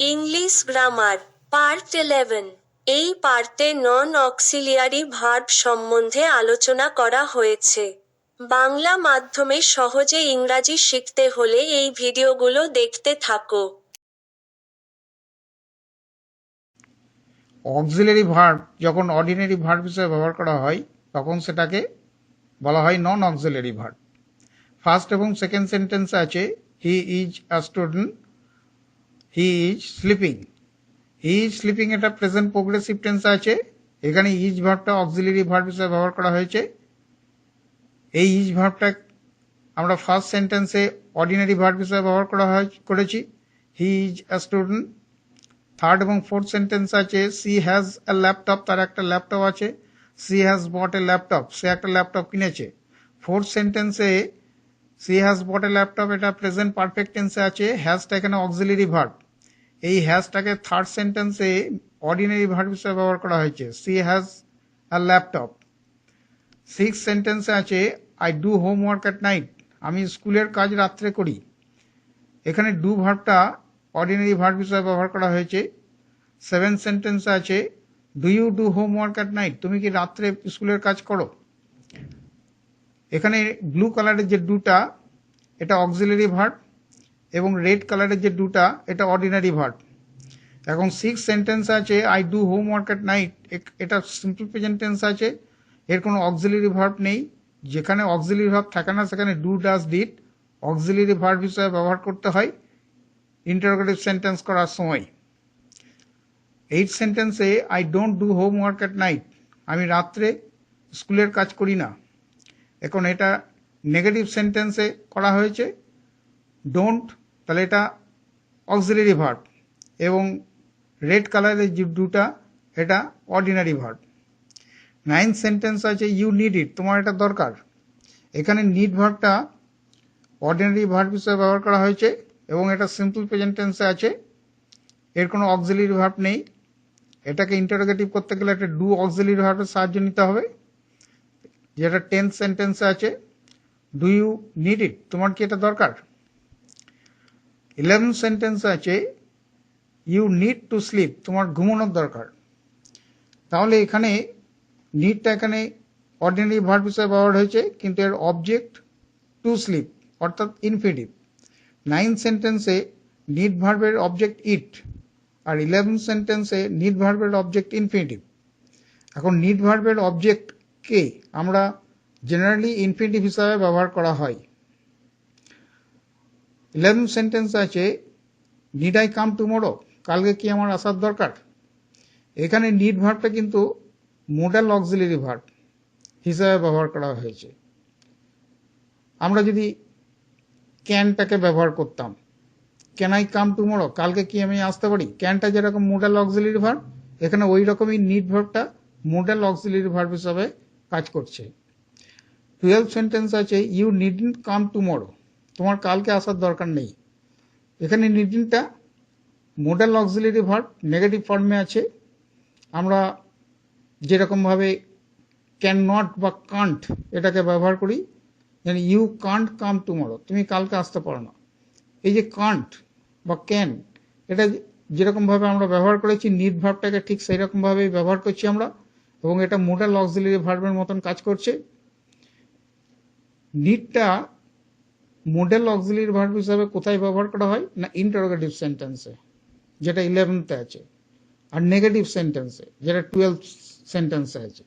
English grammar part 11। এই পার্টে নন auxiliary verb সম্বন্ধে আলোচনা করা হয়েছে। বাংলা মাধ্যমে সহজে ইংরাজি শিখতে হলে এই ভিডিওগুলো দেখতে থাকো। অক্সিলারি ভার্ব যখন অর্ডিনারি ভার্ব হিসেবে ব্যবহার করা হয় তখন সেটাকে বলা হয় নন অক্সিলারি ভার্ব। ফার্স্ট এবং সেকেন্ড সেন্টেন্সে আছে হি is a student, he is sleeping. He is sleeping এটা প্রেজেন্ট প্রোগ্রেসিভ টেন্সে আছে। এখানে ইজ ভার্বটা অক্সিলারি ভার্ব হিসেবে ব্যবহার করা হয়েছে। এই ইজ ভার্বটা আমরা ফার্স্ট সেন্টেন্সে অর্ডিনারি ভার্ব হিসেবে ব্যবহার করেছি, he is a student. Third এবং ফোর্থ সেন্টেন্স আছে সি হ্যাজ এ ল্যাপটপ, তার একটা ল্যাপটপ আছে। She has bought a laptop, সে একটা ল্যাপটপ কিনেছে। ফোর্থ সেন্টেন্সে she has bought a laptop এটা প্রেজেন্ট পারফেক্ট টেন্সে আছে, হ্যাজটা এখানে অক্সিলারি ভার্ব। এই হ্যাজটাকে থার্ড সেন্টেন্সে অর্ডিনারি ভার্ব হিসেবে ব্যবহার করা হয়েছে, she has a laptop. Six সেন্টেন্সে আছে I do homework at night, আমি স্কুলের কাজ রাত্রে করি। এখানে ডু ভার্বটা অর্ডিনারি ভার্ব হিসেবে ব্যবহার করা হয়েছে। সেভেন সেন্টেন্সে আছে do you do homework at night, তুমি কি রাত্রে স্কুলের কাজ করো। এখানে ব্লু কালারের যে ডুটা এটা অক্সিলারি ভার্ব এবং রেড কালারের যে ডুটা এটা অর্ডিনারি ভার্ব। এখন সিক্স সেন্টেন্স আছে I do homework at night, এটা সিম্পল প্রেজেন্ট টেন্স আছে, এর কোনো অক্সিলারি ভার্ব নেই। যেখানে অক্সিলারি ভার্ব থাকে না সেখানে do does did auxiliary verb হিসেবে ব্যবহার করতে হয় ইন্টারোগেটিভ সেন্টেন্স করার সময়। এইট সেন্টেন্সে I don't do homework at night, আমি রাত্রে স্কুলের কাজ করি না। এখন এটা নেগেটিভ সেন্টেন্সে করা হয়েছে, ডোন্ট তাহলে এটা অক্সিলারি ভার্ব এবং রেড কালারের যে ডুটা এটা অর্ডিনারি ভার্ব। নাইন্থ সেন্টেন্স আছে ইউ নিড ইট, তোমার এটা দরকার। এখানে নিড ভার্বটা অর্ডিনারি ভার্ব হিসেবে ব্যবহার করা হয়েছে এবং এটা সিম্পল প্রেজেন্ট টেন্সে আছে, এর কোনো অক্সিলারি ভার্ব নেই। এটাকে ইন্টারোগেটিভ করতে গেলে একটা ডু অক্সিলারি ভার্বের সাহায্য নিতে হবে, যেটা টেন্থ সেন্টেন্সে আছে ডু ইউ নিড ইট, তোমার কি এটা দরকার। 11th সেন্টেন্সে আছে ইউ নিড টু স্লিপ, তোমার ঘুমানোর দরকার। তাহলে এখানে নিডটা এখানে অর্ডিনারি ভার্ব হিসেবে ব্যবহার হয়েছে কিন্তু এর অবজেক্ট টু স্লিপ অর্থাৎ ইনফিনিটিভ। 9th সেন্টেন্সে নিড ভার্বের অবজেক্ট ইট আর 11th সেন্টেন্সে নিড ভার্বের অবজেক্ট ইনফিনিটিভ। এখন নিড ভার্বের অবজেক্টকে আমরা জেনারেলি ইনফিনিটিভ হিসাবে ব্যবহার করা হয়। 11th সেন্টেন্স আছে নিড আই কাম টুমরো, কালকে কি আমার আসার দরকার। এখানে নিড ভার্বটা কিন্তু মোডাল অক্সিলারি ভার্ব হিসাবে ব্যবহার করা হয়েছে। আমরা যদি ক্যানটাকে ব্যবহার করতাম, ক্যান আই কাম টুমরো, কালকে কি আমি আসতে পারি, ক্যানটা যেরকম মোডাল অক্সিলারি ভার্ব এখানে ওই রকমই নিড ভার্বটা মোডাল অক্সিলারি ভার্ব হিসাবে কাজ করছে। 12th সেন্টেন্স আছে ইউ নিডন্ট কাম টুমরো, তোমার কালকে আসার দরকার নেই। এখানে নিডন্টটা মোডাল অক্সিলারি ভার্ব নেগেটিভ ফর্মে আছে। আমরা যেরকমভাবে ক্যান নট বা কান্ট এটাকে ব্যবহার করি, মানে ইউ কান্ট কাম টুমরো, তুমি কালকে আসতে পারো না। এই যে কান্ট বা ক্যান এটা যেরকমভাবে আমরা ব্যবহার করেছি নিড ভার্বটাকে ঠিক সেই রকমভাবেই ব্যবহার করছি আমরা এবং এটা মোডাল অক্সিলারি ভার্বের মতন কাজ করছে। নিডটা মোডাল অক্সিলারি ভার্ব হিসাবে কোথায় ব্যবহার করা হয় না ইন্টারোগেটিভ সেন্টেন্সে যেটা 11th আছে, আর নেগেটিভ সেন্টেন্সে যেটা 12th সেন্টেন্সে আছে।